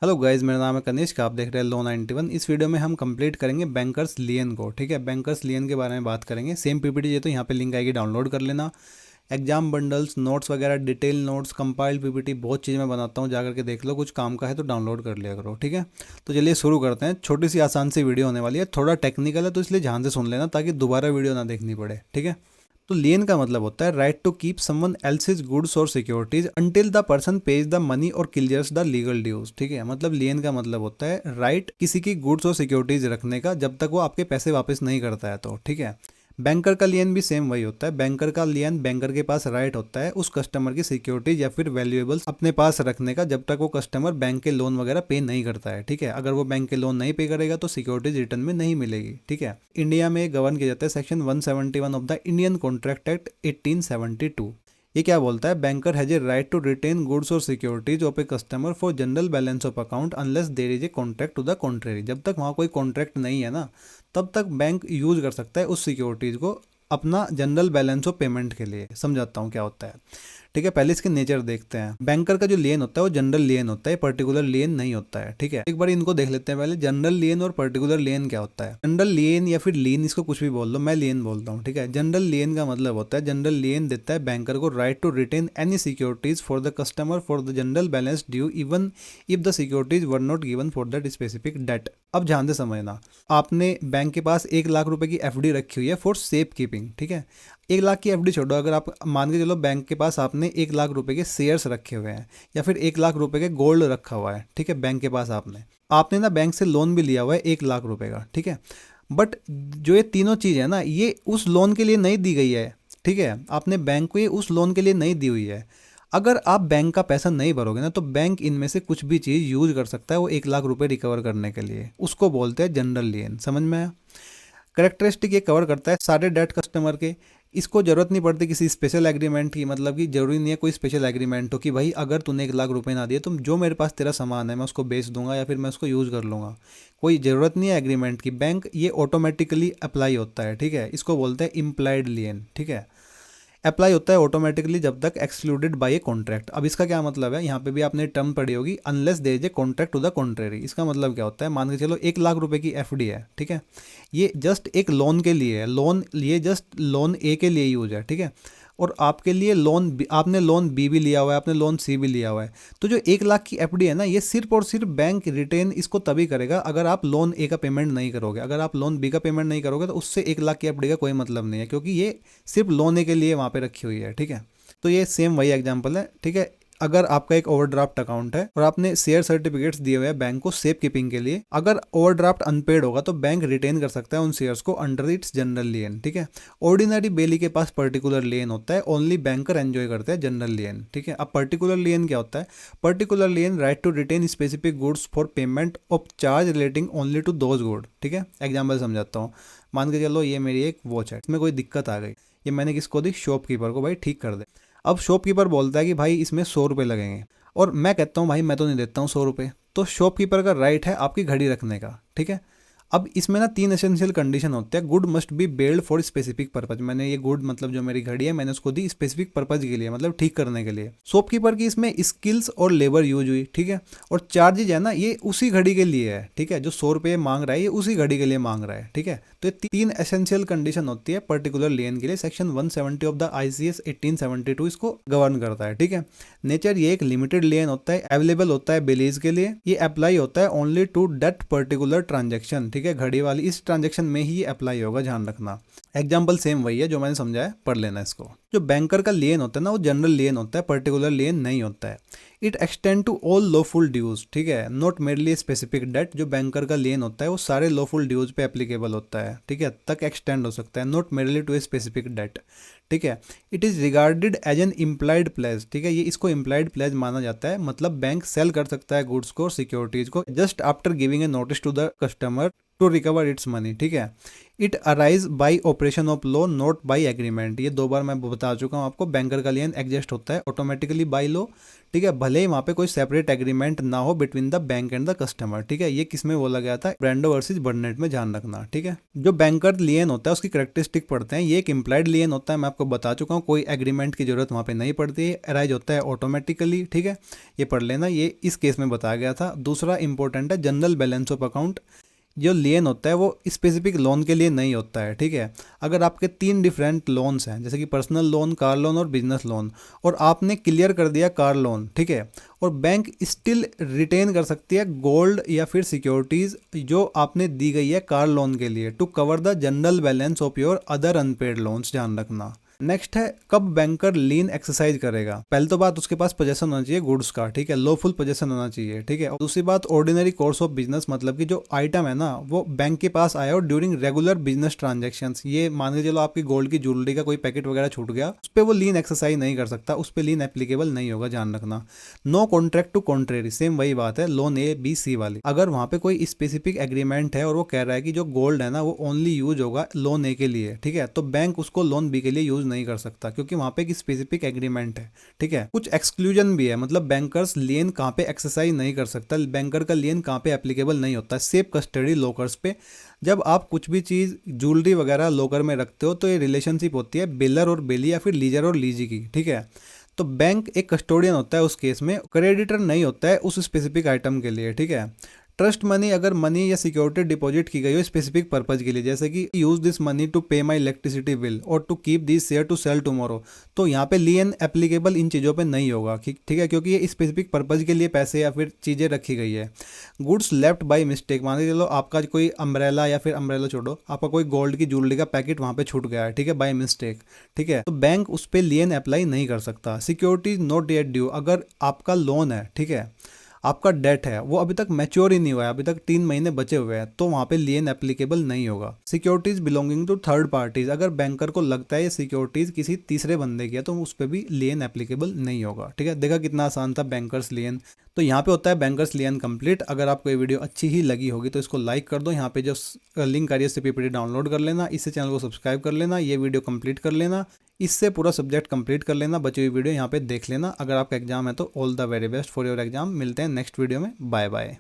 Hello guys, मेरा नाम है कनिष्क। आप देख रहे हैं लो 91। इस वीडियो में हम कंप्लीट करेंगे बैंकर्स लियन को। ठीक है, बैंकर्स लियन के बारे में बात करेंगे। सेम पीपीटी ये तो यहाँ पे लिंक आएगी, डाउनलोड कर लेना। एग्जाम बंडल्स, नोट्स वगैरह, डिटेल नोट्स, कंपाइल्ड पीपीटी, बहुत चीज़ मैं बनाता हूँ, जाकर के देख लो। कुछ काम का है तो डाउनलोड कर लिया करो। ठीक है, तो चलिए शुरू करते हैं। छोटी सी आसान सी वीडियो होने वाली है, थोड़ा टेक्निकल है तो इसलिए ध्यान से सुन लेना ताकि दोबारा वीडियो ना देखनी पड़े। ठीक है, तो लियन का मतलब होता है right to keep someone else's goods और securities until the person pays the money और क्लियर्स द लीगल ड्यूज। ठीक है, मतलब लियन का मतलब होता है राइट किसी की गुड्स और सिक्योरिटीज रखने का जब तक वो आपके पैसे वापस नहीं करता है तो। ठीक है, बैंकर का लियन भी सेम वही होता है। बैंकर का लियन, बैंकर के पास राइट होता है उस कस्टमर की सिक्योरिटीज या फिर वैल्यूएबल्स अपने पास रखने का जब तक वो कस्टमर बैंक के लोन वगैरह पे नहीं करता है। ठीक है, अगर वो बैंक के लोन नहीं पे करेगा तो सिक्योरिटीज रिटर्न में नहीं मिलेगी। ठीक है, इंडिया में गवर्न किया जाता है section 171 of the Indian Contract Act 1872। ये क्या बोलता है? Banker has a right to retain goods और securities of a customer for general balance of account unless there is a contract to the contrary. जब तक वहाँ कोई कॉन्ट्रैक्ट नहीं है ना, तब तक बैंक यूज कर सकता है उस सिक्योरिटीज को अपना जनरल बैलेंस ऑफ पेमेंट के लिए। समझाता हूँ क्या होता है। ठीक है, पहले इसके नेचर देखते हैं। बैंकर का जो लेन होता है वो जनरल लेन होता है, पर्टिकुलर लेन नहीं होता है। ठीक है, एक बार इनको देख लेते हैं पहले। जनरल लेन और पर्टिकुलर लेन क्या होता है? जनरल लेन या फिर लीन, इसको कुछ भी बोल दो, मैं लेन बोलता हूँ। ठीक है, जनरल लेन का मतलब होता है, जनरल लेन देता है बैंकर को right to retain any securities for the customer for the general balance due even if the securities were not given for that specific date. अब ध्यान से समझना, आपने बैंक के पास 1 लाख रुपए की एफडी रखी हुई है फॉर सेफ कीपिंग। ठीक है, 1 लाख की एफडी छोड़ो, अगर आप मान के चलो बैंक के पास आपने 1 लाख रुपए के शेयर्स रखे हुए हैं या फिर 1 लाख रुपए के गोल्ड रखा हुआ है। ठीक है, बैंक के पास आपने ना बैंक से लोन भी लिया हुआ है 1 लाख रुपए का। ठीक है, बट जो ये तीनों चीज़ है ना, ये उस लोन के लिए नहीं दी गई है। ठीक है, आपने बैंक को ये उस लोन के लिए नहीं दी हुई है। अगर आप बैंक का पैसा नहीं भरोगे ना, तो बैंक इनमें से कुछ भी चीज़ यूज कर सकता है वो 1 लाख रुपए रिकवर करने के लिए। उसको बोलते हैं जनरल लेन। समझ में आया? करेक्टरिस्टिक ये कवर करता है सारे डेट कस्टमर के। इसको जरूरत नहीं पड़ती किसी स्पेशल एग्रीमेंट की, मतलब कि जरूरी नहीं है कोई स्पेशल एग्रीमेंट हो कि भाई अगर तूने 1 लाख रुपए ना दिए तो जो मेरे पास तेरा सामान है मैं उसको बेच दूंगा या फिर मैं उसको यूज़ कर लूँगा। कोई ज़रूरत नहीं है एग्रीमेंट की। बैंक ये ऑटोमेटिकली अप्लाई होता है। ठीक है, इसको बोलते हैं इम्प्लाइड लियन। ठीक है, अप्लाई होता है ऑटोमेटिकली जब तक एक्सक्लूडेड बाय ए कॉन्ट्रैक्ट। अब इसका क्या मतलब है? यहाँ पे भी आपने टर्म पढ़ी होगी, unless there is a contract to the contrary. इसका मतलब क्या होता है? मान के चलो 1 लाख रुपए की एफडी है। ठीक है, ये जस्ट एक लोन के लिए है। लोन, ये जस्ट लोन ए के लिए यूज है। ठीक है, और आपके लिए लोन आपने लोन बी भी लिया हुआ है, आपने लोन सी भी लिया हुआ है। तो जो 1 लाख की एफडी है ना, ये सिर्फ और सिर्फ बैंक रिटेन इसको तभी करेगा अगर आप लोन ए का पेमेंट नहीं करोगे। अगर आप लोन बी का पेमेंट नहीं करोगे तो उससे 1 लाख की एफडी का कोई मतलब नहीं है, क्योंकि ये सिर्फ लोन ए के लिए वहाँ पे रखी हुई है। ठीक है, तो ये सेम वही एग्जाम्पल है। ठीक है, अगर आपका एक ओवरड्राफ्ट अकाउंट है और आपने शेयर सर्टिफिकेट्स दिए हुए हैं बैंक को सेफ कीपिंग के लिए, अगर ओवरड्राफ्ट अनपेड होगा तो बैंक रिटेन कर सकता है उन शेयर्स को अंडर इट्स जनरल लेन। ठीक है, ऑर्डिनरी बेली के पास पर्टिकुलर लेन होता है, ओनली बैंकर एंजॉय करते हैं जनरल लेन। ठीक है, अब पर्टिकुलर लेन क्या होता है? Particular lien right to retain specific goods for payment of charge relating only to those good. ठीक है, एग्जाम्पल समझाता हूँ। मान के चलो ये मेरी एक वॉच है, इसमें कोई दिक्कत आ गई, ये मैंने किसको दी? शॉपकीपर को, भाई ठीक कर दे। अब शॉपकीपर बोलता है कि भाई इसमें 100 रुपये लगेंगे, और मैं कहता हूँ भाई मैं तो नहीं देता हूँ 100 रुपये। तो शॉपकीपर का राइट है आपकी घड़ी रखने का। ठीक है, अब इसमें ना 3 एसेंशियल कंडीशन होते हैं। Good must be bailed for specific purpose. मैंने ये गुड, मतलब जो मेरी घड़ी है, मैंने उसको दी स्पेसिफिक पर्पज के लिए, मतलब ठीक करने के लिए। शॉपकीपर की इसमें स्किल्स और लेबर यूज हुई। ठीक है, और चार्जेज है ना, ये उसी घड़ी के लिए है। ठीक है, जो 100 रुपये मांग रहा है ये उसी घड़ी के लिए मांग रहा है। ठीक है, तो ये 3 एसेंशियल कंडीशन होती है पर्टिकुलर लेन के लिए। सेक्शन 170 ऑफ द ICS 1872 इसको गवर्न करता है। ठीक है, नेचर ये एक लिमिटेड लेन होता है, अवेलेबल होता है बिलीज के लिए। ये अप्लाई होता है only to that particular transaction. ठीक है, घड़ी वाली इस ट्रांजेक्शन में ही ये अप्लाई होगा, ध्यान रखना। एग्जाम्पल सेम वही है जो मैंने समझाया, पढ़ लेना इसको। जो बैंकर का लेन होता है ना, वो जनरल लेन होता है, पर्टिकुलर लेन नहीं होता है। It extend to all lawful dues. ठीक है, नॉट मेरली स्पेसिफिक डेट। जो बैंकर का लेन होता है वो सारे लॉफुल ड्यूज पे एप्लीकेबल होता है। ठीक है, तक एक्सटेंड हो सकता है, not merely to a specific debt. ठीक है, it is regarded as an implied pledge. ठीक है, ये इसको इम्प्लाइड प्लेज माना जाता है, मतलब बैंक सेल कर सकता है गुड्स को और सिक्योरिटीज को just after giving a notice to the customer to recover its money, ठीक है। It arise by operation of law not by agreement, ये 2 बार मैं बता चुका हूँ आपको। बैंकर का लियन एग्जिस्ट होता है ऑटोमेटिकली बाई लॉ, ठीक है, भले ही वहाँ पे कोई सेपरेट एग्रीमेंट ना हो between the bank and the customer, ठीक है। ये किस में बोला गया था, ब्रांडो वर्सेस बर्नेट में, ध्यान रखना, ठीक है। जो बैंकर लियन होता है उसकी कैरेक्टरिस्टिक पढ़ते हैं। ये एक इम्प्लाइड लियन होता है, मैं आपको बता चुका हूँ, कोई एग्रीमेंट की जरूरत वहाँ पे नहीं पड़ती है, अराइज होता है ऑटोमेटिकली, ठीक है। ये पढ़ लेना, ये इस केस में बताया गया था। दूसरा इंपॉर्टेंट है जनरल बैलेंस ऑफ अकाउंट। जो लियन होता है वो स्पेसिफिक लोन के लिए नहीं होता है, ठीक है। अगर आपके 3 डिफरेंट लोन्स हैं, जैसे कि पर्सनल लोन, कार लोन और बिजनेस लोन, और आपने क्लियर कर दिया कार लोन, ठीक है, और बैंक स्टिल रिटेन कर सकती है गोल्ड या फिर सिक्योरिटीज जो आपने दी गई है कार लोन के लिए, to cover the general balance of your other unpaid loans, ध्यान रखना। नेक्स्ट है कब बैंकर लीन एक्सरसाइज करेगा। पहले तो बात उसके पास पोजेसन होना चाहिए गुड्स का, ठीक है, लॉफुल पोजेसन होना चाहिए, ठीक है। और दूसरी बात ऑर्डिनरी कोर्स ऑफ बिजनेस, मतलब कि जो आइटम है ना वो बैंक के पास आया और ड्यूरिंग रेगुलर बिजनेस ट्रांजेक्शंस, ये मान के चलो आपकी गोल्ड की ज्वेलरी का कोई पैकेट वगैरह छूट गया, उस पर वो लीन एक्सरसाइज नहीं कर सकता, उस पर लीन एप्लीकेबल नहीं होगा, ध्यान रखना। No contract to contrary, same वही बात है लोन ए बी सी वाली। अगर वहाँ पे कोई स्पेसिफिक एग्रीमेंट है और वो कह रहा है कि जो गोल्ड है ना वो ओनली यूज होगा लोन ए के लिए, ठीक है, तो बैंक उसको लोन बी के लिए यूज नहीं कर सकता, क्योंकि वहां पे एक स्पेसिफिक एग्रीमेंट है, ठीक है। कुछ एक्सक्लूजन भी है, मतलब बैंकर्स लियन कहाँ पे एक्सरसाइज नहीं कर सकता, बैंकर का लियन कहाँ पे एप्लीकेबल नहीं होता, सेफ कस्टडी लॉकर्स पे। जब आप कुछ भी चीज़ ज्वेलरी वगैरह लॉकर में रखते हो तो ये रिलेशनशिप होती है बिलर और बेली या फिर लीजर और लीजी की, ठीक है। तो बैंक एक कस्टोडियन होता है उस केस में, क्रेडिटर नहीं होता है उस स्पेसिफिक आइटम के लिए, ठीक है। ट्रस्ट मनी, अगर मनी या सिक्योरिटी डिपॉजिट की गई हो स्पेसिफिक पर्पज के लिए, जैसे कि use this money to pay my electricity bill और to keep this share to sell tomorrow, तो यहाँ पे लियन एप्लीकेबल इन चीज़ों पे नहीं होगा, ठीक है, क्योंकि ये स्पेसिफिक पर्पज के लिए पैसे या फिर चीज़ें रखी गई है। गुड्स लेफ्ट बाय मिस्टेक, मान के चलो आपका कोई अम्ब्रेला या फिर अम्ब्रेला छोड़ो, आपका कोई गोल्ड की ज्वेलरी का पैकेट वहाँ पे छूट गया है, ठीक है, बाय मिस्टेक, ठीक है, तो बैंक उस पर लियन अप्लाई नहीं कर सकता। सिक्योरिटी नॉट येट ड्यू, अगर आपका लोन है, ठीक है, आपका डेट है वो अभी तक मैच्योर ही नहीं हुआ है, अभी तक 3 महीने बचे हुए हैं, तो वहाँ पे लियन एप्लीकेबल नहीं होगा। Securities belonging to third parties, अगर बैंकर को लगता है ये सिक्योरिटीज किसी तीसरे बंदे की है तो उस पर भी लियन एप्लीकेबल नहीं होगा, ठीक है। देखा कितना आसान था बैंकर्स लियन। तो यहाँ पे होता है बैंकर्स लियन कंप्लीट। अगर आपको ये वीडियो अच्छी ही लगी होगी तो इसको लाइक कर दो, यहाँ पे जो लिंक आ रही है इससे पीपीटी डाउनलोड कर लेना, इससे चैनल को सब्सक्राइब कर लेना, ये वीडियो कंप्लीट कर लेना, इससे पूरा सब्जेक्ट कंप्लीट कर लेना, बची हुई वीडियो यहाँ पे देख लेना। अगर आपका एग्जाम है तो all the very best for your exam. मिलते हैं नेक्स्ट वीडियो में, बाय बाय।